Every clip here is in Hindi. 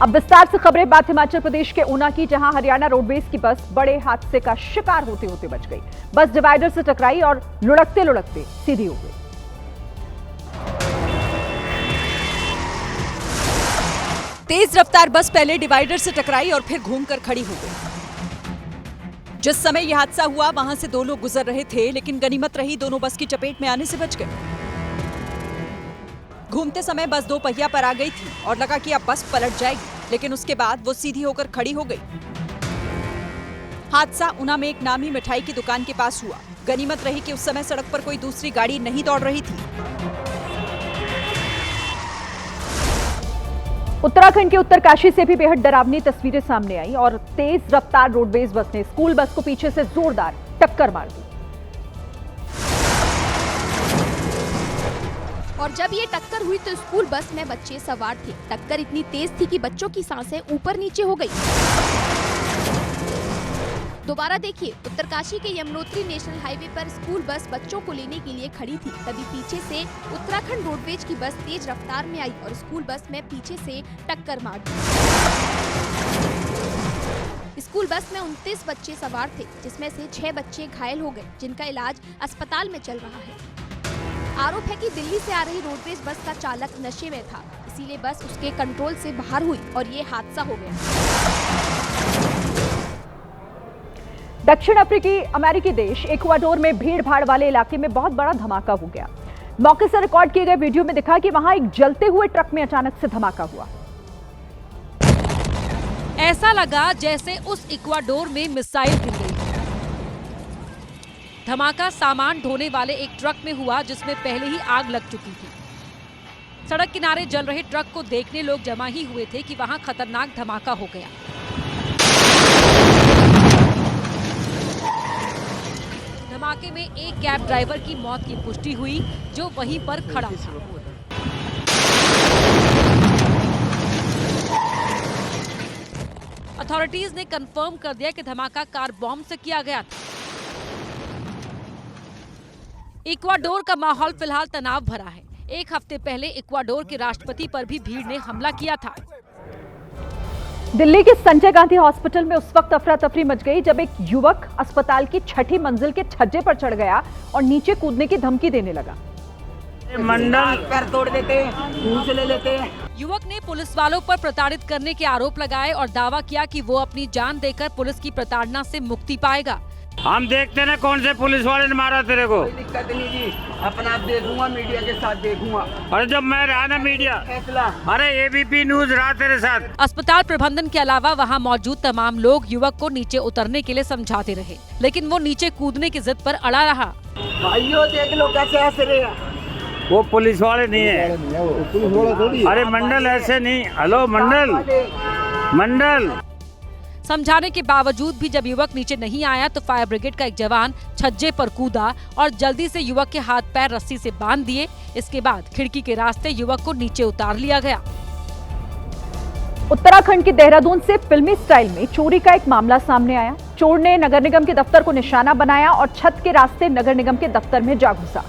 अब विस्तार से खबरें बात हिमाचल प्रदेश के ऊना की, जहां हरियाणा रोडवेज की बस बड़े हादसे का शिकार होते होते बच गई। बस डिवाइडर से टकराई और लुढ़कते लुढ़कते सीधी हो गई। तेज रफ्तार बस पहले डिवाइडर से टकराई और फिर घूमकर खड़ी हो गई। जिस समय यह हादसा हुआ वहां से दो लोग गुजर रहे थे, लेकिन गनीमत रही दोनों बस की चपेट में आने से बच गए। घूमते समय बस दो पहिया पर आ गई थी और लगा कि अब बस पलट जाएगी, लेकिन उसके बाद वो सीधी होकर खड़ी हो गई। हादसा ऊना में एक नामी मिठाई की दुकान के पास हुआ। गनीमत रही कि उस समय सड़क पर कोई दूसरी गाड़ी नहीं दौड़ रही थी। उत्तराखंड के उत्तरकाशी से भी बेहद डरावनी तस्वीरें सामने आई और तेज रफ्तार रोडवेज बस ने स्कूल बस को पीछे से जोरदार टक्कर मार दी। और जब ये टक्कर हुई तो स्कूल बस में बच्चे सवार थे। टक्कर इतनी तेज थी कि बच्चों की सांसें ऊपर नीचे हो गई। दोबारा देखिए, उत्तरकाशी के यमुनोत्री नेशनल हाईवे पर स्कूल बस बच्चों को लेने के लिए खड़ी थी। तभी पीछे से उत्तराखंड रोडवेज की बस तेज रफ्तार में आई और स्कूल बस में पीछे से टक्कर मार दी। स्कूल बस में 29 बच्चे सवार थे, जिसमें से 6 बच्चे घायल हो गए, जिनका इलाज अस्पताल में चल रहा है। आरोप है कि दिल्ली से आ रही रोडवेज बस का चालक नशे में था, इसीलिए बस उसके कंट्रोल से बाहर हुई और ये हादसा हो गया। दक्षिण अमेरिकी देश इक्वाडोर में भीड़ भाड़ वाले इलाके में बहुत बड़ा धमाका हो गया। मौके से रिकॉर्ड किए गए वीडियो में दिखा कि वहां एक जलते हुए ट्रक में अचानक से धमाका हुआ। ऐसा लगा जैसे उस इक्वाडोर में मिसाइल गिर गई। धमाका सामान ढोने वाले एक ट्रक में हुआ, जिसमें पहले ही आग लग चुकी थी। सड़क किनारे जल रहे ट्रक को देखने लोग जमा ही हुए थे कि वहां खतरनाक धमाका हो गया। धमाके में एक कैब ड्राइवर की मौत की पुष्टि हुई, जो वहीं पर खड़ा था। अथॉरिटीज ने कंफर्म कर दिया कि धमाका कार बॉम्ब से किया गया था। इक्वाडोर का माहौल फिलहाल तनाव भरा है। एक हफ्ते पहले इक्वाडोर के राष्ट्रपति पर भी भीड़ ने हमला किया था। दिल्ली के संजय गांधी हॉस्पिटल में उस वक्त अफरा तफरी मच गई जब एक युवक अस्पताल की 6ठी मंजिल के छज्जे पर चढ़ गया और नीचे कूदने की धमकी देने लगा। मंडल पैर तोड़ देते, मुंह से ले लेते। युवक ने पुलिस वालों पर प्रताड़ित करने के आरोप लगाए और दावा किया कि वो अपनी जान देकर पुलिस की प्रताड़ना से मुक्ति पाएगा। हम देखते ना कौन से पुलिस वाले ने मारा तेरे को। कोई दिक्कत नहीं जी, अपना देखूंगा, मीडिया के साथ देखूंगा। अरे जब मैं रहा ना मीडिया फैसला, अरे एबीपी न्यूज रहा तेरे साथ। अस्पताल प्रबंधन के अलावा वहां मौजूद तमाम लोग युवक को नीचे उतरने के लिए समझाते रहे, लेकिन वो नीचे कूदने की जिद पर अड़ा रहा। भाइयों देख लो कैसे हंस रहे हैं। वो पुलिस वाले नहीं है। अरे मंडल ऐसे नहीं। हेलो मंडल। समझाने के बावजूद भी जब युवक नीचे नहीं आया तो फायर ब्रिगेड का एक जवान छज्जे पर कूदा और जल्दी से युवक के हाथ पैर रस्सी से बांध दिए। इसके बाद खिड़की के रास्ते युवक को नीचे उतार लिया गया। उत्तराखंड के देहरादून से फिल्मी स्टाइल में चोरी का एक मामला सामने आया। चोर ने नगर निगम के दफ्तर को निशाना बनाया और छत के रास्ते नगर निगम के दफ्तर में जा घुसा।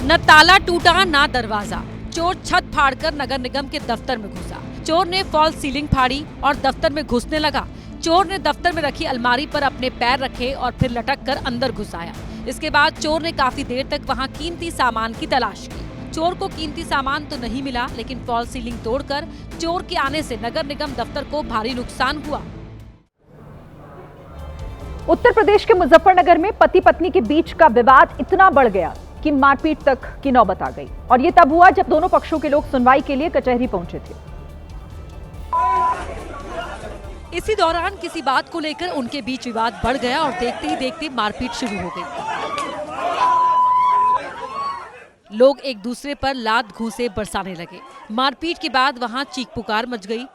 न ताला टूटा न दरवाजा, चोर छत फाड़कर नगर निगम के दफ्तर में घुसा। चोर ने फॉल्स सीलिंग फाड़ी और दफ्तर में घुसने लगा। चोर ने दफ्तर में रखी अलमारी पर अपने पैर रखे और फिर लटक कर अंदर घुस आया। इसके बाद चोर ने काफी देर तक वहां कीमती सामान की तलाश की। चोर को कीमती सामान तो नहीं मिला, लेकिन फॉल्स सीलिंग तोड़कर चोर के आने से नगर निगम दफ्तर को भारी नुकसान हुआ। उत्तर प्रदेश के मुजफ्फरनगर में पति पत्नी के बीच का विवाद इतना बढ़ गया कि मारपीट तक की नौबत आ गई और ये तब हुआ जब दोनों पक्षों के लोग सुनवाई के लिए कचहरी पहुंचे थे। इसी दौरान किसी बात को लेकर उनके बीच विवाद बढ़ गया और देखते ही देखते मारपीट शुरू हो गई। लोग एक दूसरे पर लात घूंसे बरसाने लगे। मारपीट के बाद वहां चीख पुकार मच गई।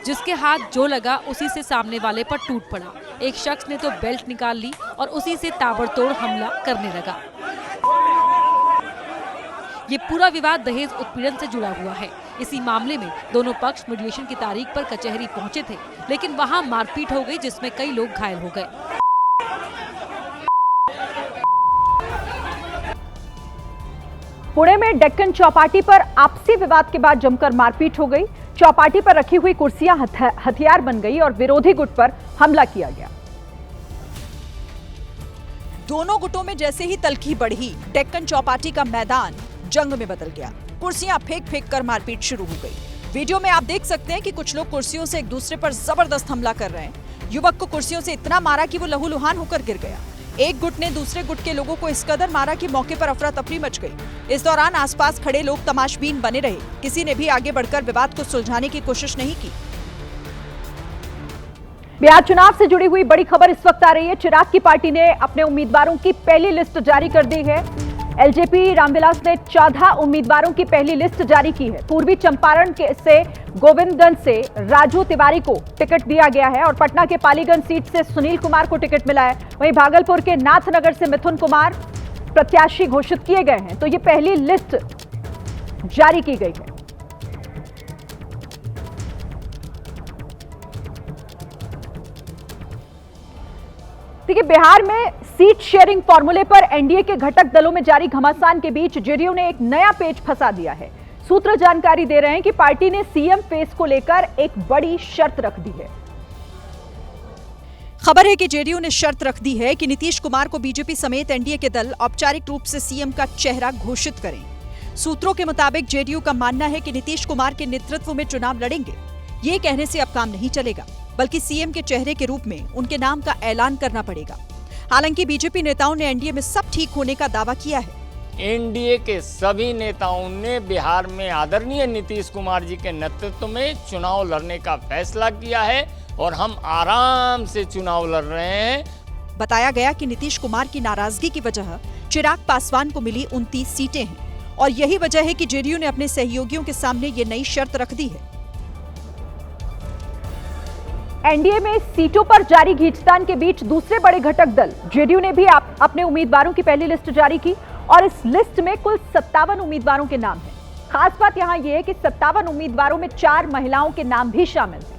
जिसके हाथ जो लगा उसी से सामने वाले पर टूट पड़ा। एक शख्स ने तो बेल्ट निकाल ली और उसी से ताबड़तोड़ हमला करने लगा। ये पूरा विवाद दहेज उत्पीड़न से जुड़ा हुआ है। इसी मामले में दोनों पक्ष मीडिएशन की तारीख पर कचहरी पहुंचे थे, लेकिन वहां मारपीट हो गई जिसमें कई लोग घायल हो गए। पुणे में डेक्कन चौपाटी पर आपसी विवाद के बाद जमकर मारपीट हो गई। चौपाटी पर रखी हुई कुर्सियां हथियार बन गई और विरोधी गुट पर हमला किया गया। दोनों गुटों में जैसे ही तल्खी बढ़ी, डेक्कन चौपाटी का मैदान जंग में बदल गया। कुर्सियां फेंक फेंक कर मारपीट शुरू हो गई। वीडियो में आप देख सकते हैं कि कुछ लोग कुर्सियों से एक दूसरे पर जबरदस्त हमला कर रहे हैं। युवक को कुर्सियों से इतना मारा कि वो लहूलुहान होकर गिर गया। एक गुट ने दूसरे गुट के लोगों को इस कदर मारा कि मौके पर अफरा तफरी मच गई। इस दौरान आसपास खड़े लोग तमाशबीन बने रहे। किसी ने भी आगे बढ़कर विवाद को सुलझाने की कोशिश नहीं की। बिहार चुनाव से जुड़ी हुई बड़ी खबर इस वक्त आ रही है। चिराग की पार्टी ने अपने उम्मीदवारों की पहली लिस्ट जारी कर दी है। एलजेपी रामविलास ने 14 उम्मीदवारों की पहली लिस्ट जारी की है। पूर्वी चंपारण से गोविंदगंज से राजू तिवारी को टिकट दिया गया है और पटना के पालीगंज सीट से सुनील कुमार को टिकट मिला है। वहीं भागलपुर के नाथनगर से मिथुन कुमार प्रत्याशी घोषित किए गए हैं। तो ये पहली लिस्ट जारी की गई है। देखिए, बिहार में सीट शेयरिंग फॉर्मूले पर एनडीए के घटक दलों में जारी घमासान के बीच जेडीयू ने एक नया पेच फंसा दिया है। सूत्र जानकारी दे रहे हैं कि पार्टी ने सीएम फेस को लेकर एक बड़ी शर्त रख दी है। खबर है कि जेडीयू ने शर्त रख दी है कि नीतीश कुमार को बीजेपी समेत एनडीए के दल औपचारिक रूप से सीएम का चेहरा घोषित करें। सूत्रों के मुताबिक जेडीयू का मानना है कि नीतीश कुमार के नेतृत्व में चुनाव लड़ेंगे। ये कहने से अब काम नहीं चलेगा, बल्कि सीएम के चेहरे के रूप में उनके नाम का ऐलान करना पड़ेगा। हालांकि बीजेपी नेताओं ने एनडीए में सब ठीक होने का दावा किया है। एनडीए के सभी नेताओं ने बिहार में आदरणीय नीतीश कुमार जी के नेतृत्व में चुनाव लड़ने का फैसला किया है और हम आराम से चुनाव लड़ रहे हैं। बताया गया कि नीतीश कुमार की नाराजगी की वजह चिराग पासवान को मिली 29 सीटें हैं और यही वजह है कि जेडीयू ने अपने सहयोगियों के सामने ये नई शर्त रख दी है। एनडीए में सीटों पर जारी खींचतान के बीच दूसरे बड़े घटक दल जेडीयू ने भी अपने उम्मीदवारों की पहली लिस्ट जारी की और इस लिस्ट में कुल 57 उम्मीदवारों के नाम हैं। खास बात यहां यह है कि 57 उम्मीदवारों में 4 महिलाओं के नाम भी शामिल हैं।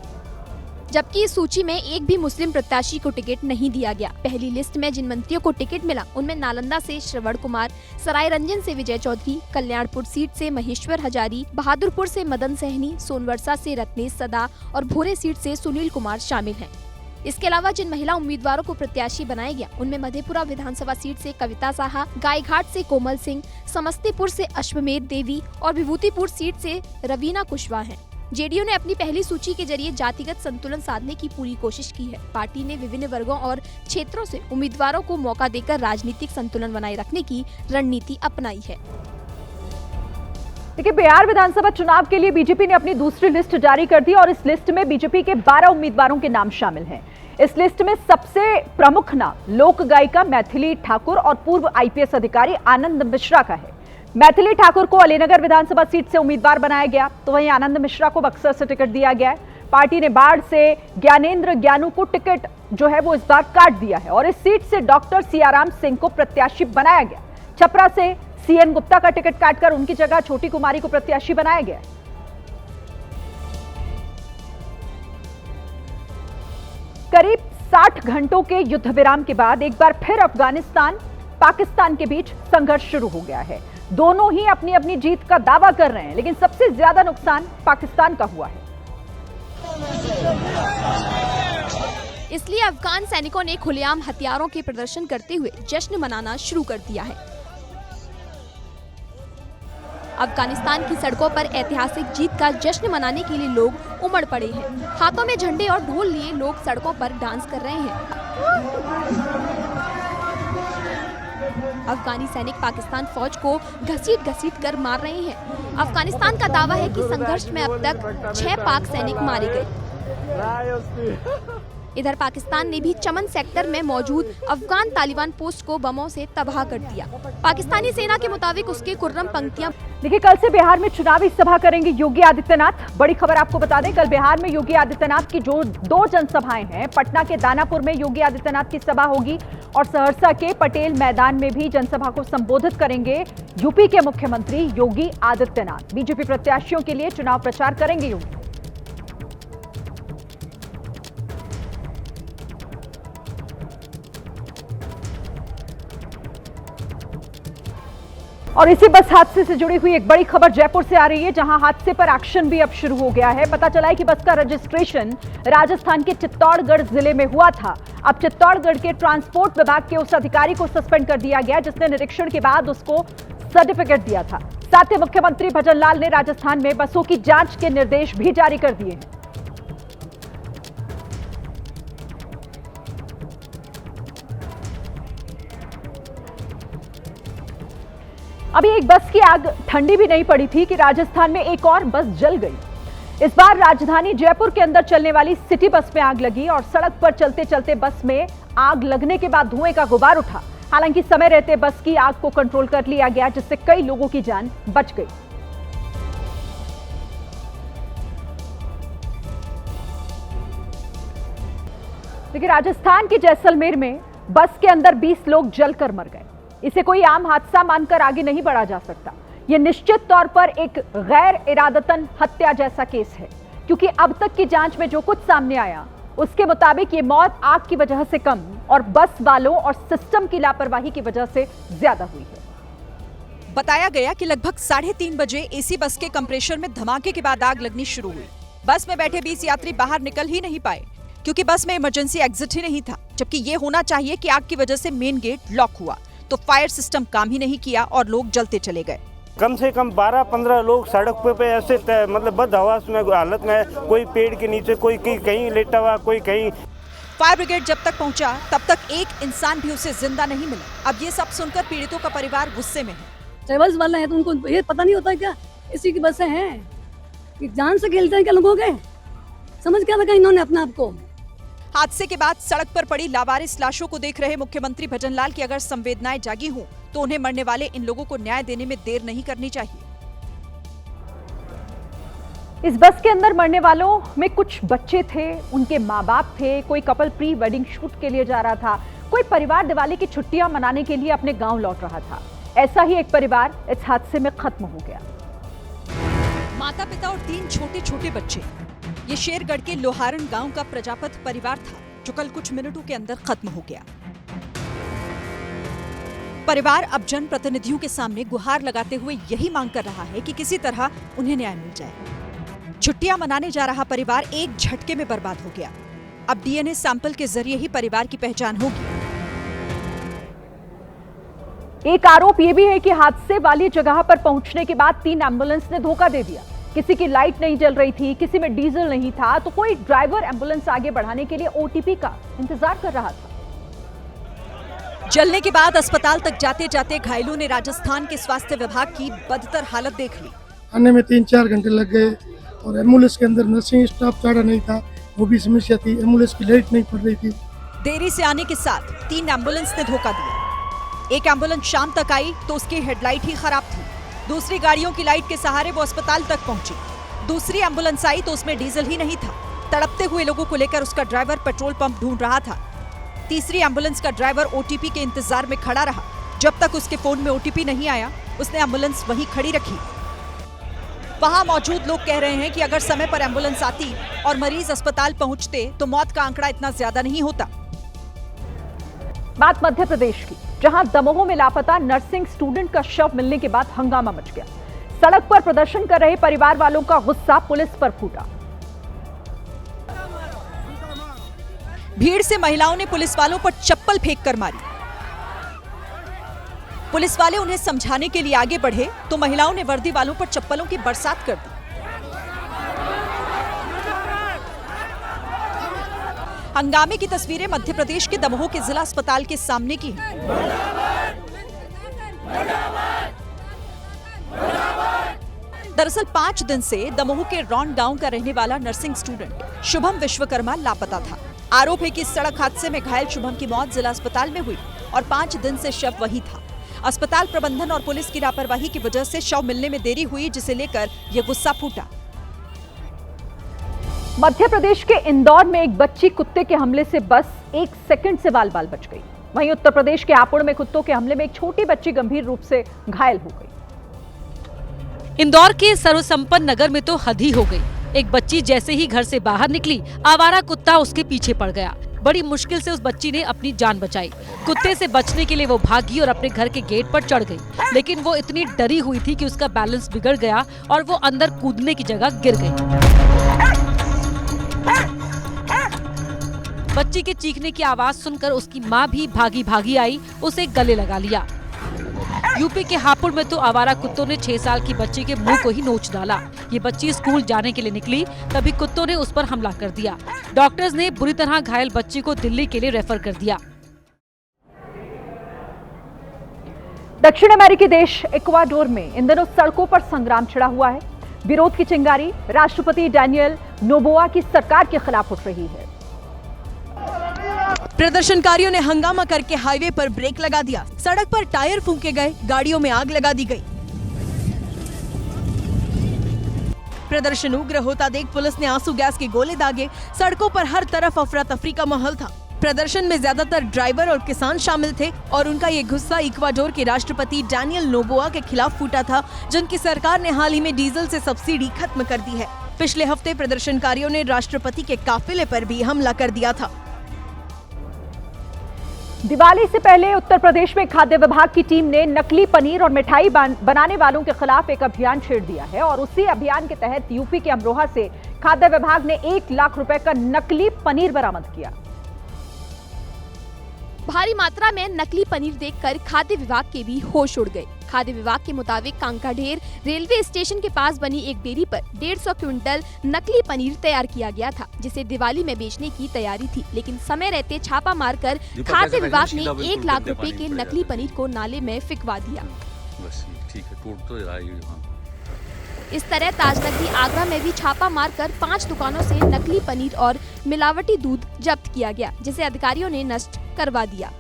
जबकि इस सूची में एक भी मुस्लिम प्रत्याशी को टिकट नहीं दिया गया। पहली लिस्ट में जिन मंत्रियों को टिकट मिला उनमें नालंदा से श्रवण कुमार, सरायरंजन से विजय चौधरी, कल्याणपुर सीट से महेश्वर हजारी, बहादुरपुर से मदन सहनी, सोनवर्षा से रत्नेश सदा और भोरे सीट से सुनील कुमार शामिल हैं। इसके अलावा जिन महिला उम्मीदवारों को प्रत्याशी बनाया गया उनमें मधेपुरा विधानसभा सीट से कविता साहा, गायघाट से कोमल सिंह, समस्तीपुर से अश्वमेध देवी और विभूतिपुर सीट से रवीना कुशवाहा हैं। जेडीयू ने अपनी पहली सूची के जरिए जातिगत संतुलन साधने की पूरी कोशिश की है। पार्टी ने विभिन्न वर्गों और क्षेत्रों से उम्मीदवारों को मौका देकर राजनीतिक संतुलन बनाए रखने की रणनीति अपनाई है। देखिए, बिहार विधानसभा चुनाव के लिए बीजेपी ने अपनी दूसरी लिस्ट जारी कर दी और इस लिस्ट में बीजेपी के 12 उम्मीदवारों के नाम शामिल हैं। इस लिस्ट में सबसे प्रमुख नाम लोक गायिका मैथिली ठाकुर और पूर्व आईपीएस अधिकारी आनंद मिश्रा का है। मैथिली ठाकुर को अलीनगर विधानसभा सीट से उम्मीदवार बनाया गया, तो वहीं आनंद मिश्रा को बक्सर से टिकट दिया गया है। पार्टी ने बाढ़ से ज्ञानेंद्र ज्ञानू को टिकट जो है वो इस बार काट दिया है और इस सीट से डॉक्टर सियाराम सिंह को प्रत्याशी बनाया गया। छपरा से सीएन गुप्ता का टिकट काटकर उनकी जगह छोटी कुमारी को प्रत्याशी बनाया गया। करीब 60 घंटों के युद्ध विराम के बाद एक बार फिर अफगानिस्तान पाकिस्तान के बीच संघर्ष शुरू हो गया है। दोनों ही अपनी अपनी जीत का दावा कर रहे हैं, लेकिन सबसे ज्यादा नुकसान पाकिस्तान का हुआ है। इसलिए अफगान सैनिकों ने खुलेआम हथियारों के प्रदर्शन करते हुए जश्न मनाना शुरू कर दिया है। अफगानिस्तान की सड़कों पर ऐतिहासिक जीत का जश्न मनाने के लिए लोग उमड़ पड़े हैं। हाथों में झंडे और ढोल लिए लोग सड़कों पर डांस कर रहे हैं। अफगानी सैनिक पाकिस्तान फौज को घसीट कर मार रहे हैं। अफगानिस्तान का दावा है कि संघर्ष में अब तक 6 पाक सैनिक मारे गए। इधर पाकिस्तान ने भी चमन सेक्टर में मौजूद अफगान तालिबान पोस्ट को बमों से तबाह कर दिया। पाकिस्तानी सेना के मुताबिक उसके कुर्रम पंक्तियां। देखिए, कल से बिहार में चुनावी सभा करेंगे योगी आदित्यनाथ। बड़ी खबर आपको बता दें, कल बिहार में योगी आदित्यनाथ की जो 2 जनसभाएं हैं, पटना के दानापुर में योगी आदित्यनाथ की सभा होगी और सहरसा के पटेल मैदान में भी जनसभा को संबोधित करेंगे यूपी के मुख्यमंत्री योगी आदित्यनाथ। बीजेपी प्रत्याशियों के लिए चुनाव प्रचार करेंगे योगी। और इसी बस हादसे से जुड़ी हुई एक बड़ी खबर जयपुर से आ रही है, जहां हादसे पर एक्शन भी अब शुरू हो गया है। पता चला है कि बस का रजिस्ट्रेशन राजस्थान के चित्तौड़गढ़ जिले में हुआ था। अब चित्तौड़गढ़ के ट्रांसपोर्ट विभाग के उस अधिकारी को सस्पेंड कर दिया गया जिसने निरीक्षण के बाद उसको सर्टिफिकेट दिया था। साथ ही मुख्यमंत्री भजनलाल ने राजस्थान में बसों की जांच के निर्देश भी जारी कर दिए हैं। अभी एक बस की आग ठंडी भी नहीं पड़ी थी कि राजस्थान में एक और बस जल गई। इस बार राजधानी जयपुर के अंदर चलने वाली सिटी बस में आग लगी और सड़क पर चलते चलते बस में आग लगने के बाद धुएं का गुबार उठा। हालांकि समय रहते बस की आग को कंट्रोल कर लिया गया, जिससे कई लोगों की जान बच गई। देखिए, राजस्थान के जैसलमेर में बस के अंदर 20 लोग जलकर मर गए। इसे कोई आम हादसा मानकर आगे नहीं बढ़ा जा सकता। यह निश्चित तौर पर एक गैर इरादतन हत्या जैसा केस है, क्योंकि अब तक की जांच में जो कुछ सामने आया उसके मुताबिक ये मौत आग की वजह से कम और बस वालों और सिस्टम की लापरवाही की वजह से ज्यादा हुई है। बताया गया कि लगभग 3:30 बजे एसी बस के कंप्रेसर में धमाके के बाद आग लगनी शुरू हुई। बस में बैठे 20 यात्री बाहर निकल ही नहीं पाए, क्योंकि बस में इमरजेंसी एग्जिट ही नहीं था। जबकि ये होना चाहिए कि आग की वजह से मेन गेट लॉक हुआ तो फायर सिस्टम काम ही नहीं किया और लोग जलते चले गए। कम से कम 12-15 लोग सड़क पे ऐसे मतलब बदहवास में हालत में, कोई पेड़ के नीचे, कोई कहीं लेटा हुआ, कोई कहीं। फायर ब्रिगेड जब तक पहुंचा तब तक एक इंसान भी उसे जिंदा नहीं मिला। अब ये सब सुनकर पीड़ितों का परिवार गुस्से में है। ट्रेवल्स वाला है तो उनको ये पता नहीं होता क्या इसी की बसें हैं कि जान से खेलते हैं क्या लोगों के, समझ क्या लगा इन्होंने अपने आप को। हादसे के बाद सड़क पर पड़ी लावारिस लाशों को देख रहे मुख्यमंत्री भजनलाल की अगर संवेदनाएं जागी हों तो उन्हें मरने वाले इन लोगों को न्याय देने में देर नहीं करनी चाहिए। इस बस के अंदर मरने वालों में कुछ बच्चे थे, उनके माँ बाप थे, कोई कपल प्री वेडिंग शूट के लिए जा रहा था, कोई परिवार दिवाली की छुट्टियां मनाने के लिए अपने गांव लौट रहा था। ऐसा ही एक परिवार इस हादसे में खत्म हो गया। माता पिता और 3 छोटे छोटे बच्चे। ये शेरगढ़ के लोहारण गांव का प्रजापत परिवार था जो कल कुछ मिनटों के अंदर खत्म हो गया। परिवार अब जनप्रतिनिधियों के सामने गुहार लगाते हुए यही मांग कर रहा है कि किसी तरह उन्हें न्याय मिल जाए। छुट्टियां मनाने जा रहा परिवार एक झटके में बर्बाद हो गया। अब डीएनए सैंपल के जरिए ही परिवार की पहचान होगी। एक आरोप यह भी है कि हादसे वाली जगह पर पहुंचने के बाद 3 एम्बुलेंस ने धोखा दे दिया। किसी की लाइट नहीं जल रही थी, किसी में डीजल नहीं था, तो कोई ड्राइवर एम्बुलेंस आगे बढ़ाने के लिए ओटीपी का इंतजार कर रहा था। जलने के बाद अस्पताल तक जाते जाते घायलों ने राजस्थान के स्वास्थ्य विभाग की बदतर हालत देख ली। आने में 3-4 घंटे लग गए और एम्बुलेंस के अंदर नर्सिंग स्टाफ चाड़ा नहीं था, वो भी समस्या थी। एम्बुलेंस की लाइट नहीं पड़ रही थी। देरी से आने के साथ 3 एम्बुलेंस ने धोखा दिया। एक एम्बुलेंस शाम तक आई तो उसकी हेडलाइट ही खराब थी। दूसरी गाड़ियों की लाइट के सहारे वो अस्पताल तक पहुंची। दूसरी एम्बुलेंस आई तो उसमें डीजल ही नहीं था। तड़पते हुए लोगों को लेकर उसका ड्राइवर पेट्रोल पंप ढूंढ रहा था। तीसरी एम्बुलेंस का ड्राइवर ओटीपी के इंतजार में खड़ा रहा। जब तक उसके फोन में ओटीपी नहीं आया उसने एम्बुलेंस वहीं खड़ी रखी। वहां मौजूद लोग कह रहे हैं कि अगर समय पर एम्बुलेंस आती और मरीज अस्पताल पहुंचते तो मौत का आंकड़ा इतना ज्यादा नहीं होता। बात मध्य प्रदेश की, जहां दमोह में लापता नर्सिंग स्टूडेंट का शव मिलने के बाद हंगामा मच गया। सड़क पर प्रदर्शन कर रहे परिवार वालों का गुस्सा पुलिस पर फूटा। भीड़ से महिलाओं ने पुलिस वालों पर चप्पल फेंक कर मारी। पुलिस वाले उन्हें समझाने के लिए आगे बढ़े तो महिलाओं ने वर्दी वालों पर चप्पलों की बरसात कर दी। हंगामे की तस्वीरें मध्य प्रदेश के दमोह के जिला अस्पताल के सामने की हैं। दरअसल 5 दिन से दमोह के रौन गांव का रहने वाला नर्सिंग स्टूडेंट शुभम विश्वकर्मा लापता था। आरोप है कि सड़क हादसे में घायल शुभम की मौत जिला अस्पताल में हुई और 5 दिन से शव वही था। अस्पताल प्रबंधन और पुलिस की लापरवाही की वजह से शव मिलने में देरी हुई, जिसे लेकर यह गुस्सा फूटा। मध्य प्रदेश के इंदौर में एक बच्ची कुत्ते के हमले से बस 1 सेकंड से बाल बाल बच गई। वहीं उत्तर प्रदेश के हापुड़ में कुत्तों के हमले में एक छोटी बच्ची गंभीर रूप से घायल हो गई। इंदौर के सर्वसंपन्न नगर में तो हद ही हो गई। एक बच्ची जैसे ही घर से बाहर निकली, आवारा कुत्ता उसके पीछे पड़ गया। बड़ी मुश्किल से उस बच्ची ने अपनी जान बचाई। कुत्ते से बचने के लिए वो भागी और अपने घर के गेट पर चढ़ गई, लेकिन वो इतनी डरी हुई थी कि उसका बैलेंस बिगड़ गया और वो अंदर कूदने की जगह गिर गई। बच्ची के चीखने की आवाज सुनकर उसकी माँ भी भागी भागी आई, उसे गले लगा लिया। यूपी के हापुड़ में तो आवारा कुत्तों ने 6 साल की बच्ची के मुंह को ही नोच डाला। ये बच्ची स्कूल जाने के लिए निकली, तभी कुत्तों ने उस पर हमला कर दिया। डॉक्टर्स ने बुरी तरह घायल बच्ची को दिल्ली के लिए रेफर कर दिया। दक्षिण अमेरिकी देश इक्वाडोर में इन दिनों सड़कों पर संग्राम छिड़ा हुआ है। विरोध की चिंगारी राष्ट्रपति डैनियल नोबोआ की सरकार के खिलाफ उठ रही है। प्रदर्शनकारियों ने हंगामा करके हाईवे पर ब्रेक लगा दिया, सड़क पर टायर फूंके गए, गाड़ियों में आग लगा दी गई। प्रदर्शन उग्र होता देख पुलिस ने आंसू गैस के गोले दागे। सड़कों पर हर तरफ अफरा तफरी का माहौल था। प्रदर्शन में ज्यादातर ड्राइवर और किसान शामिल थे और उनका ये गुस्सा इक्वाडोर के राष्ट्रपति डैनियल नोबोआ के खिलाफ फूटा था, जिनकी सरकार ने हाल ही में डीजल से सब्सिडी खत्म कर दी है। पिछले हफ्ते प्रदर्शनकारियों ने राष्ट्रपति के काफिले पर भी हमला कर दिया था। दिवाली से पहले उत्तर प्रदेश में खाद्य विभाग की टीम ने नकली पनीर और मिठाई बनाने वालों के खिलाफ एक अभियान छेड़ दिया है और उसी अभियान के तहत यूपी के अमरोहा से खाद्य विभाग ने 1 लाख रुपए का नकली पनीर बरामद किया। भारी मात्रा में नकली पनीर देखकर खाद्य विभाग के भी होश उड़ गए। खाद्य विभाग के मुताबिक कांकाढेर रेलवे स्टेशन के पास बनी एक डेयरी पर 150 क्विंटल नकली पनीर तैयार किया गया था, जिसे दिवाली में बेचने की तैयारी थी। लेकिन समय रहते छापा मारकर खाद्य विभाग ने 1 लाख रुपए के नकली पनीर को नाले में फिकवा दिया। इस तरह ताजनगरी आगरा में भी छापा मारकर 5 दुकानों से नकली पनीर और मिलावटी दूध जब्त किया गया, जिसे अधिकारियों ने नष्ट करवा दिया।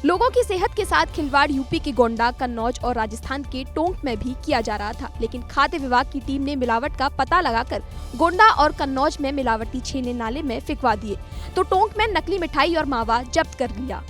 लोगों की सेहत के साथ खिलवाड़ यूपी के गोंडा, कन्नौज और राजस्थान के टोंक में भी किया जा रहा था, लेकिन खाद्य विभाग की टीम ने मिलावट का पता लगाकर गोंडा और कन्नौज में मिलावटी छेने नाले में फिकवा दिए, तो टोंक में नकली मिठाई और मावा जब्त कर लिया।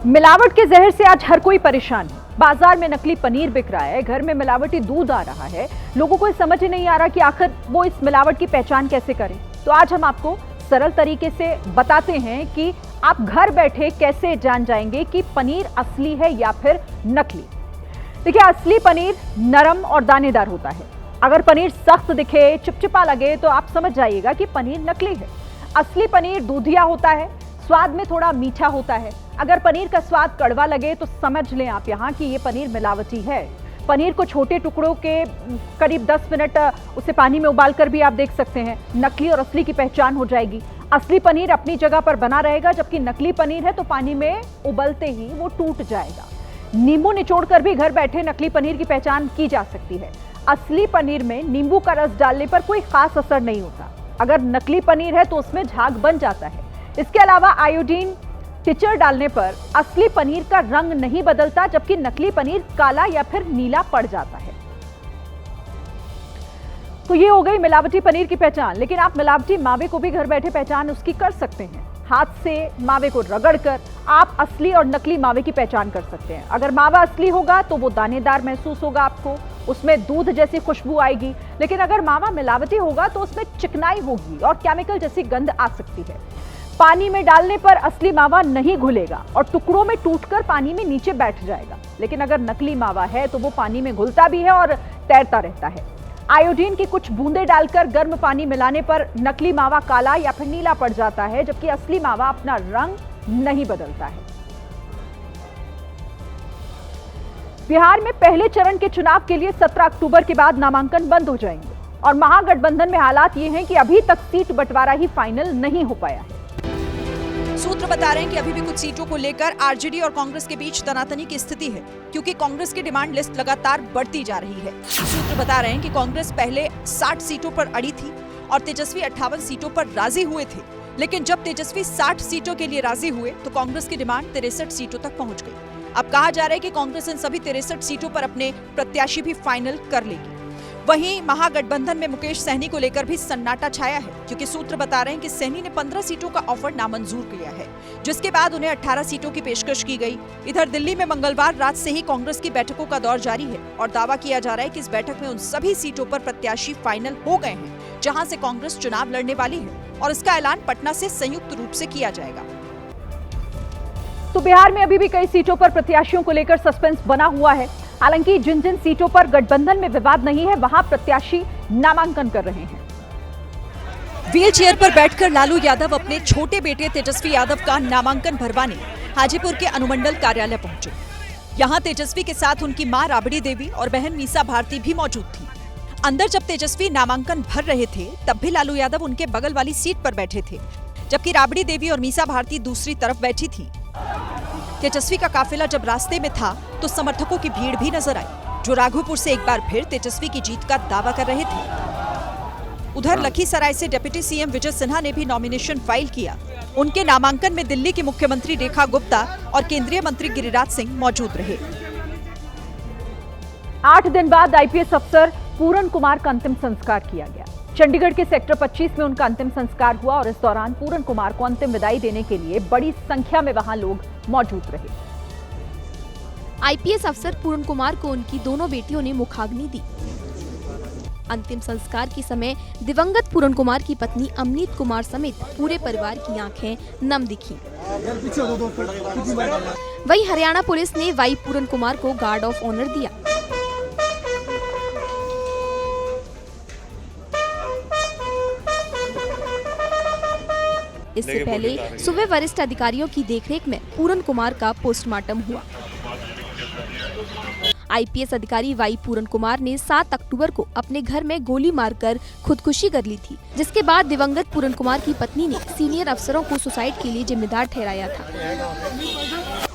मिलावट के जहर से आज हर कोई परेशान है। बाजार में नकली पनीर बिक रहा है, घर में मिलावटी दूध आ रहा है। लोगों को समझ ही नहीं आ रहा कि आखिर वो इस मिलावट की पहचान कैसे करें। तो आज हम आपको सरल तरीके से बताते हैं कि आप घर बैठे कैसे जान जाएंगे कि पनीर असली है या फिर नकली। देखिए, असली पनीर नरम और दानेदार होता है। अगर पनीर सख्त दिखे, चिपचिपा लगे तो आप समझ जाइएगा कि पनीर नकली है। असली पनीर दूधिया होता है, स्वाद में थोड़ा मीठा होता है। अगर पनीर का स्वाद कड़वा लगे तो समझ लें आप यहाँ कि ये पनीर मिलावटी है। पनीर को छोटे टुकड़ों के करीब 10 मिनट उसे पानी में उबालकर भी आप देख सकते हैं। नकली और असली की पहचान हो जाएगी। असली पनीर अपनी जगह पर बना रहेगा, जबकि नकली पनीर है तो पानी में उबलते ही वो टूट जाएगा। नींबू निचोड़कर भी घर बैठे नकली पनीर की पहचान की जा सकती है। असली पनीर में नींबू का रस डालने पर कोई खास असर नहीं होता। अगर नकली पनीर है तो उसमें झाग बन जाता है। इसके अलावा आयोडीन टिचर डालने पर असली पनीर का रंग नहीं बदलता, जबकि नकली पनीर काला या फिर नीला पड़ जाता है। तो ये हो गई मिलावटी पनीर की पहचान। लेकिन आप मिलावटी मावे को भी घर बैठे पहचान उसकी कर सकते हैं। हाथ से मावे को रगड़कर आप असली और नकली मावे की पहचान कर सकते हैं। अगर मावा असली होगा तो वो दानेदार महसूस होगा आपको, उसमें दूध जैसी खुशबू आएगी। लेकिन अगर मावा मिलावटी होगा तो उसमें चिकनाई होगी और केमिकल जैसी गंध आ सकती है। पानी में डालने पर असली मावा नहीं घुलेगा और टुकड़ों में टूटकर पानी में नीचे बैठ जाएगा। लेकिन अगर नकली मावा है तो वो पानी में घुलता भी है और तैरता रहता है। आयोडीन की कुछ बूंदें डालकर गर्म पानी मिलाने पर नकली मावा काला या फिर नीला पड़ जाता है, जबकि असली मावा अपना रंग नहीं बदलता है। बिहार में पहले चरण के चुनाव के लिए 17 अक्टूबर के बाद नामांकन बंद हो जाएंगे और महागठबंधन में हालात ये हैं कि अभी तक सीट बंटवारा ही फाइनल नहीं हो पाया है। सूत्र बता रहे हैं कि अभी भी कुछ सीटों को लेकर आरजेडी और कांग्रेस के बीच तनातनी की स्थिति है, क्योंकि कांग्रेस की डिमांड लिस्ट लगातार बढ़ती जा रही है। सूत्र बता रहे हैं कि कांग्रेस पहले 60 सीटों पर अड़ी थी और तेजस्वी 58 सीटों पर राजी हुए थे। लेकिन जब तेजस्वी 60 सीटों के लिए राजी हुए तो कांग्रेस की डिमांड 63 सीटों तक पहुंच गई। अब कहा जा रहा है कि कांग्रेस इन सभी 63 सीटों पर अपने प्रत्याशी भी फाइनल कर लेगी। वहीं महागठबंधन में मुकेश सहनी को लेकर भी सन्नाटा छाया है, क्योंकि सूत्र बता रहे हैं कि सहनी ने 15 सीटों का ऑफर नामंजूर किया है, जिसके बाद उन्हें 18 सीटों की पेशकश की गई। इधर दिल्ली में मंगलवार रात से ही कांग्रेस की बैठकों का दौर जारी है और दावा किया जा रहा है कि इस बैठक में उन सभी सीटों पर प्रत्याशी फाइनल हो गए हैं जहां से कांग्रेस चुनाव लड़ने वाली है और इसका ऐलान पटना से संयुक्त रूप से किया जाएगा। तो बिहार में अभी भी कई सीटों पर प्रत्याशियों को लेकर सस्पेंस बना हुआ है। हालांकि जिन जिन सीटों पर गठबंधन में विवाद नहीं है, वहां प्रत्याशी नामांकन कर रहे हैं। व्हील चेयर पर बैठकर लालू यादव अपने छोटे बेटे तेजस्वी यादव का नामांकन भरवाने हाजीपुर के अनुमंडल कार्यालय पहुंचे। यहां तेजस्वी के साथ उनकी मां राबड़ी देवी और बहन मीसा भारती भी मौजूद थी। अंदर जब तेजस्वी नामांकन भर रहे थे, तब भी लालू यादव उनके बगल वाली सीट पर बैठे थे, जबकि राबड़ी देवी और मीसा भारती दूसरी तरफ बैठी थी। तेजस्वी का काफिला जब रास्ते में था तो समर्थकों की भीड़ भी नजर आई, जो राघोपुर से एक बार फिर तेजस्वी की जीत का दावा कर रहे थे। उधर लखीसराय से डिप्टी सीएम विजय सिन्हा ने भी नॉमिनेशन फाइल किया। उनके नामांकन में दिल्ली की मुख्यमंत्री रेखा गुप्ता और केंद्रीय मंत्री गिरिराज सिंह मौजूद रहे। 8 दिन बाद आईपीएस अफसर पूरन कुमार का अंतिम संस्कार किया गया। चंडीगढ़ के सेक्टर 25 में उनका अंतिम संस्कार हुआ और इस दौरान पूरन कुमार को अंतिम विदाई देने के लिए बड़ी संख्या में वहां लोग मौजूद रहे। आईपीएस अफसर पूरन कुमार को उनकी दोनों बेटियों ने मुखाग्नि दी। अंतिम संस्कार के समय दिवंगत पूरन कुमार की पत्नी अमनीत कुमार समेत पूरे परिवार की आंखें नम दिखीं। वहीं हरियाणा पुलिस ने वाई पूरन कुमार को गार्ड ऑफ ऑनर दिया। इससे पहले सुबह वरिष्ठ अधिकारियों की देखरेख में पूरन कुमार का पोस्टमार्टम हुआ। आईपीएस अधिकारी वाई पूरन कुमार ने 7 अक्टूबर को अपने घर में गोली मारकर खुदकुशी कर ली थी, जिसके बाद दिवंगत पूरन कुमार की पत्नी ने सीनियर अफसरों को सुसाइड के लिए जिम्मेदार ठहराया था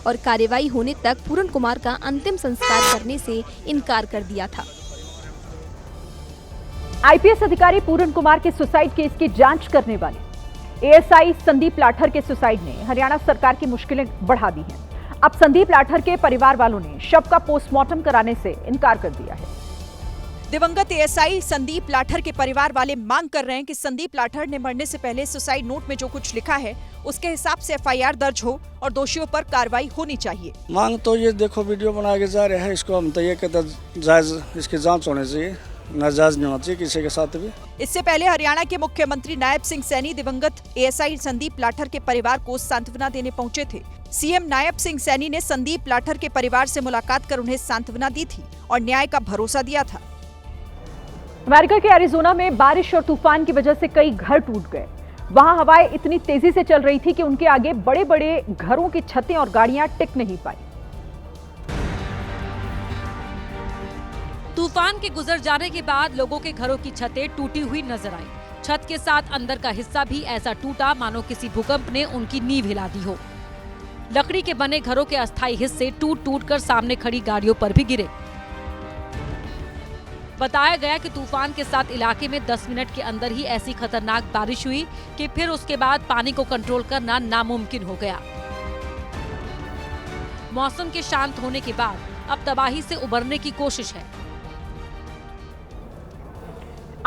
और कार्रवाई होने तक पूरन कुमार का अंतिम संस्कार करने से इनकार कर दिया था। आईपीएस अधिकारी पूरन कुमार के सुसाइड केस की जांच करने वाले एएसआई संदीप लाठर के सुसाइड ने हरियाणा सरकार की मुश्किलें बढ़ा दी हैं। अब संदीप लाठर के परिवार वालों ने शव का पोस्टमार्टम कराने से इनकार कर दिया है। दिवंगत एएसआई संदीप लाठर के परिवार वाले मांग कर रहे हैं कि संदीप लाठर ने मरने से पहले सुसाइड नोट में जो कुछ लिखा है उसके हिसाब से एफआईआर दर्ज हो और दोषियों पर कार्रवाई होनी चाहिए। मांग तो ये देखो वीडियो बनाया जा रहा है, इसको हम तो ये कहते हैं जायज इसकी जांच होनी चाहिए, नाजायज नहीं होना चाहिए किसी के साथ भी। इससे पहले हरियाणा के मुख्यमंत्री नायब सिंह सैनी दिवंगत एएसआई संदीप लाठर के परिवार को सांत्वना देने पहुंचे थे। सीएम नायब सिंह सैनी ने संदीप लाठर के परिवार से मुलाकात कर उन्हें सांत्वना दी थी और न्याय का भरोसा दिया था। अमेरिका के एरिजोना में बारिश और तूफान की वजह से कई घर टूट गए। वहां हवाएं इतनी तेजी से चल रही थी कि उनके आगे बड़े बड़े घरों की छतें और गाड़ियां टिक नहीं पाई। तूफान के गुजर जाने के बाद लोगों के घरों की छतें टूटी हुई नजर आई। छत के साथ अंदर का हिस्सा भी ऐसा टूटा मानो किसी भूकंप ने उनकी नींव हिला दी हो। लकड़ी के बने घरों के अस्थायी हिस्से टूट टूट कर सामने खड़ी गाड़ियों पर भी गिरे। बताया गया कि तूफान के साथ इलाके में 10 मिनट के अंदर ही ऐसी खतरनाक बारिश हुई कि फिर उसके बाद पानी को कंट्रोल करना नामुमकिन हो गया। मौसम के शांत होने के बाद अब तबाही से उबरने की कोशिश है।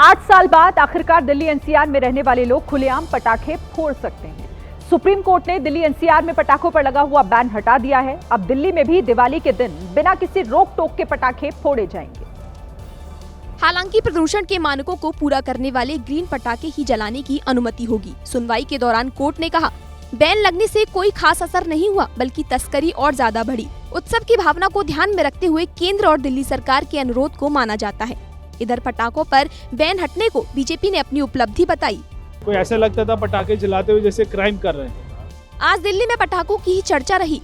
8 साल बाद आखिरकार दिल्ली एनसीआर में रहने वाले लोग खुलेआम पटाखे फोड़ सकते हैं। सुप्रीम कोर्ट ने दिल्ली एनसीआर में पटाखों पर लगा हुआ बैन हटा दिया है। अब दिल्ली में भी दिवाली के दिन बिना किसी रोक टोक के पटाखे फोड़े जाएंगे। हालांकि प्रदूषण के मानकों को पूरा करने वाले ग्रीन पटाखे ही जलाने की अनुमति होगी। सुनवाई के दौरान कोर्ट ने कहा, बैन लगने से कोई खास असर नहीं हुआ, बल्कि तस्करी और ज्यादा बढ़ी। उत्सव की भावना को ध्यान में रखते हुए केंद्र और दिल्ली सरकार के अनुरोध को माना जाता है। इधर पटाखों पर बैन हटने को बीजेपी ने अपनी उपलब्धि बताई। कोई ऐसा लगता था पटाखे जलाते हुए जैसे क्राइम कर रहे हैं। आज दिल्ली में पटाखों की ही चर्चा रही।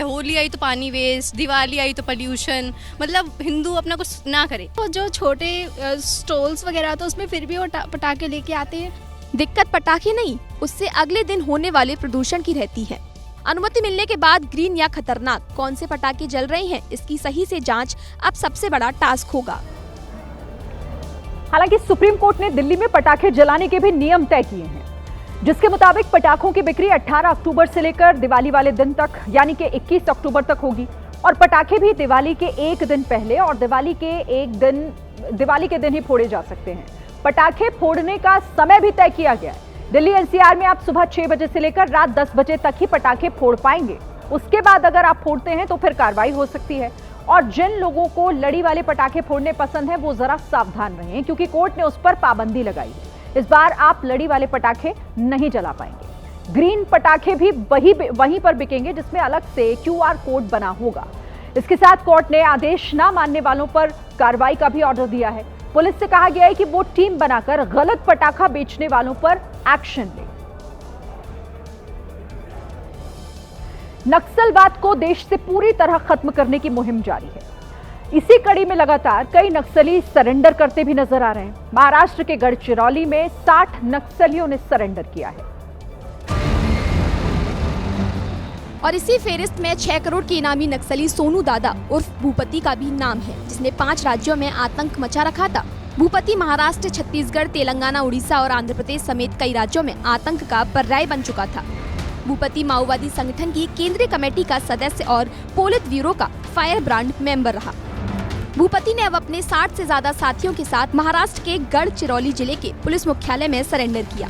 होली आई तो पानी वेस्ट, दिवाली आई तो पोल्यूशन, मतलब हिंदू अपना कुछ ना करे। तो जो छोटे स्टॉल्स वगैरह तो उसमें फिर भी वो पटाखे लेके आते हैं। दिक्कत पटाखे नहीं, उससे अगले दिन होने वाले प्रदूषण की रहती है। अनुमति मिलने के बाद ग्रीन या खतरनाक कौन से पटाखे जल रहे हैं, इसकी सही से जांच अब सबसे बड़ा टास्क होगा। हालांकि सुप्रीम कोर्ट ने दिल्ली में पटाखे जलाने के भी नियम तय किए हैं, जिसके मुताबिक पटाखों की बिक्री 18 अक्टूबर से लेकर दिवाली वाले दिन तक यानी कि 21 अक्टूबर तक होगी और पटाखे भी दिवाली के एक दिन पहले और दिवाली के दिन ही फोड़े जा सकते हैं। पटाखे फोड़ने का समय भी तय किया गया है। दिल्ली एनसीआर में आप सुबह 6 बजे से लेकर रात 10 बजे तक ही पटाखे फोड़ पाएंगे। उसके बाद अगर आप फोड़ते हैं तो फिर कार्रवाई हो सकती है। और जिन लोगों को लड़ी वाले पटाखे फोड़ने पसंद है वो जरा सावधान रहें, क्योंकि कोर्ट ने उस पर पाबंदी लगाई है। इस बार आप लड़ी वाले पटाखे नहीं जला पाएंगे। ग्रीन पटाखे भी वहीं पर बिकेंगे जिसमें अलग से QR कोड बना होगा। इसके साथ कोर्ट ने आदेश न मानने वालों पर कार्रवाई का भी ऑर्डर दिया है। पुलिस से कहा गया है कि वो टीम बनाकर गलत पटाखा बेचने वालों पर एक्शन ले। नक्सलवाद को देश से पूरी तरह खत्म करने की मुहिम जारी है। इसी कड़ी में लगातार कई नक्सली सरेंडर करते भी नजर आ रहे हैं। महाराष्ट्र के गढ़चिरौली में 60 नक्सलियों ने सरेंडर किया है। और इसी फेरिस्त में 6 करोड़ के इनामी नक्सली सोनू दादा उर्फ भूपति का भी नाम है, जिसने 5 राज्यों में आतंक मचा रखा था। भूपति महाराष्ट्र, छत्तीसगढ़, तेलंगाना, उड़ीसा और आंध्र प्रदेश समेत कई राज्यों में आतंक का पर्याय बन चुका था। भूपति माओवादी संगठन की केंद्रीय कमेटी का सदस्य और पोलित ब्यूरो का फायर ब्रांड मेंबर रहा। भूपति ने अब अपने 60 से ज्यादा साथियों के साथ महाराष्ट्र के गढ़चिरौली जिले के पुलिस मुख्यालय में सरेंडर किया।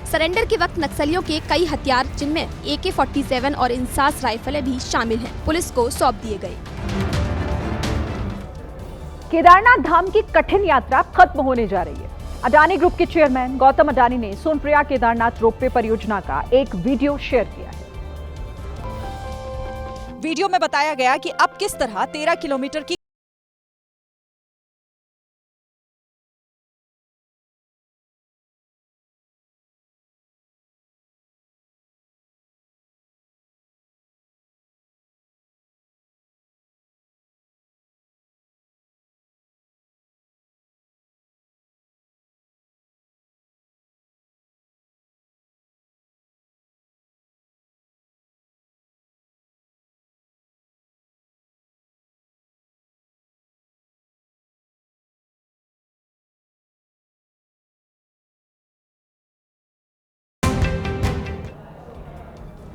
सरेंडर के वक्त नक्सलियों के कई हथियार, जिनमें AK-47 और इंसास राइफलें भी शामिल हैं, पुलिस को सौंप दिए गए। केदारनाथ धाम की कठिन यात्रा खत्म होने जा रही है। अडानी ग्रुप के चेयरमैन गौतम अडानी ने सोनप्रयाग केदारनाथ रोपवे परियोजना का एक वीडियो शेयर किया है। वीडियो में बताया गया कि अब किस तरह 13 किलोमीटर की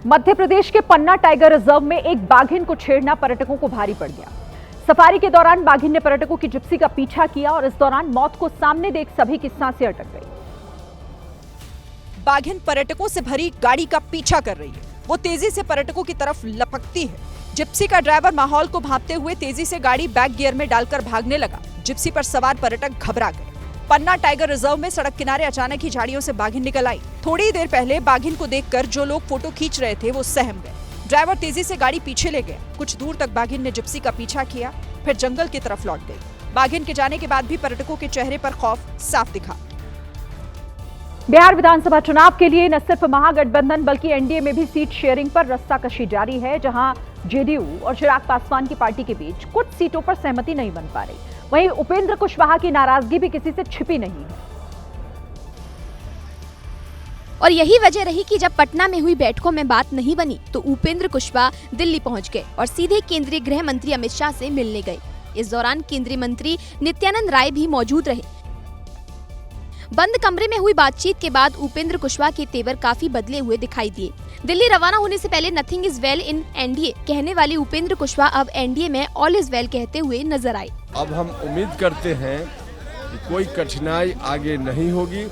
मध्य प्रदेश के पन्ना टाइगर रिजर्व में एक बाघिन को छेड़ना पर्यटकों को भारी पड़ गया। सफारी के दौरान बाघिन ने पर्यटकों की जिप्सी का पीछा किया और इस दौरान मौत को सामने देख सभी की सांसें अटक गई। बाघिन पर्यटकों से भरी गाड़ी का पीछा कर रही है। वो तेजी से पर्यटकों की तरफ लपकती है। जिप्सी का ड्राइवर माहौल को भांपते हुए तेजी से गाड़ी बैक गियर में डालकर भागने लगा। जिप्सी पर सवार पर्यटक घबरा गए। पन्ना टाइगर रिजर्व में सड़क किनारे अचानक ही झाड़ियों से बाघिन निकल आई। थोड़ी देर पहले बाघिन को देखकर जो लोग फोटो खींच रहे थे वो सहम गए। ड्राइवर तेजी से गाड़ी पीछे ले गया। कुछ दूर तक बाघिन ने जिप्सी का पीछा किया, फिर जंगल की तरफ लौट गई। बाघिन के जाने के बाद भी पर्यटकों के चेहरे पर खौफ साफ दिखा। बिहार विधानसभा चुनाव के लिए न सिर्फ महागठबंधन बल्कि एनडीए में भी सीट शेयरिंग पर रस्साकशी जारी है, जहां जेडीयू और चिराग पासवान की पार्टी के बीच कुछ सीटों पर सहमति नहीं बन पा रही। वहीं उपेंद्र कुशवाहा की नाराजगी भी किसी से छिपी नहीं है। और यही वजह रही कि जब पटना में हुई बैठकों में बात नहीं बनी तो उपेंद्र कुशवाहा दिल्ली पहुंच गए और सीधे केंद्रीय गृह मंत्री अमित शाह से मिलने गए। इस दौरान केंद्रीय मंत्री नित्यानंद राय भी मौजूद रहे। बंद कमरे में हुई बातचीत के बाद उपेंद्र कुशवाहा के तेवर काफी बदले हुए दिखाई दिए। दिल्ली रवाना होने से पहले nothing is well in NDA कहने वाले उपेंद्र कुशवाहा अब एनडीए में ऑल इज वेल कहते हुए नजर आए। अब हम उम्मीद करते हैं कि कोई कठिनाई आगे नहीं होगी।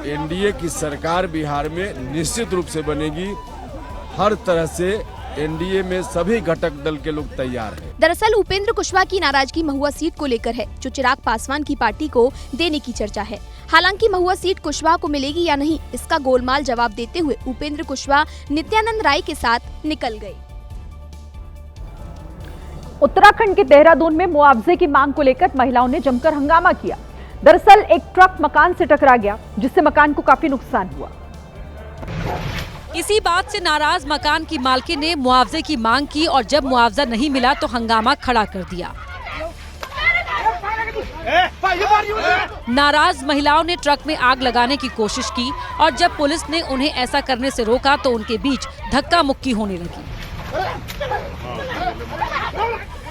एनडीए की सरकार बिहार में निश्चित रूप से बनेगी। हर तरह से एनडीए में सभी घटक दल के लोग तैयार हैं। दरअसल उपेंद्र कुशवाहा की नाराजगी महुआ सीट को लेकर है, जो चिराग पासवान की पार्टी को देने की चर्चा है। हालांकि महुआ सीट कुशवाहा को मिलेगी या नहीं, इसका गोलमाल जवाब देते हुए उपेंद्र कुशवाहा नित्यानंद राय के साथ निकल गए। उत्तराखंड के देहरादून में मुआवजे की मांग को लेकर महिलाओं ने जमकर हंगामा किया। दरअसल एक ट्रक मकान से टकरा गया, जिससे मकान को काफी नुकसान हुआ। इसी बात से नाराज मकान की मालकिन ने मुआवजे की मांग की और जब मुआवजा नहीं मिला तो हंगामा खड़ा कर दिया। नाराज महिलाओं ने ट्रक में आग लगाने की कोशिश की और जब पुलिस ने उन्हें ऐसा करने से रोका तो उनके बीच धक्का मुक्की होने लगी।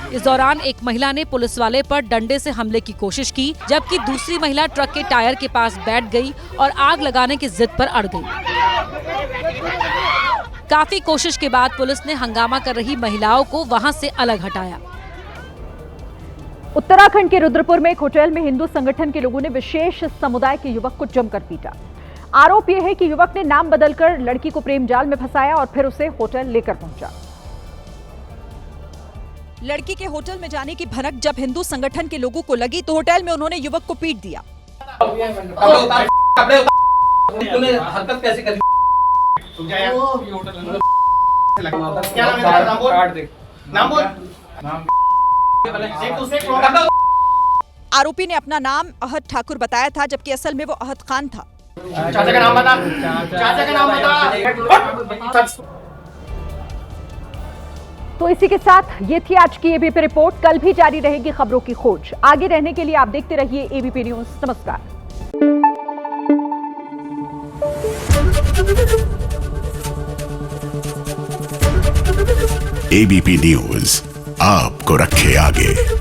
इस दौरान एक महिला ने पुलिस वाले पर डंडे से हमले की कोशिश की, जबकि दूसरी महिला ट्रक के टायर के पास बैठ गई और आग लगाने की जिद पर अड़ गई। काफी कोशिश के बाद पुलिस ने हंगामा कर रही महिलाओं को वहां से अलग हटाया। उत्तराखंड के रुद्रपुर में एक होटल में हिंदू संगठन के लोगों ने विशेष समुदाय के युवक को जमकर पीटा। आरोप यह है कि युवक ने नाम बदलकर लड़की को प्रेम जाल में फंसाया और फिर उसे होटल लेकर पहुंचा। लड़की के होटल में जाने की भनक जब हिंदू संगठन के लोगों को लगी तो होटल में उन्होंने युवक को पीट दिया। तूने हरकत कैसे करी? क्या नाम बोल? नाम बोल। आरोपी ने अपना नाम अहद ठाकुर बताया था, जबकि असल में वो अहद खान था। चाचा का नाम बता। चाचा का नाम बता। तो इसी के साथ ये थी आज की एबीपी रिपोर्ट। कल भी जारी रहेगी खबरों की खोज। आगे रहने के लिए आप देखते रहिए एबीपी न्यूज। नमस्कार। एबीपी न्यूज आपको रखे आगे।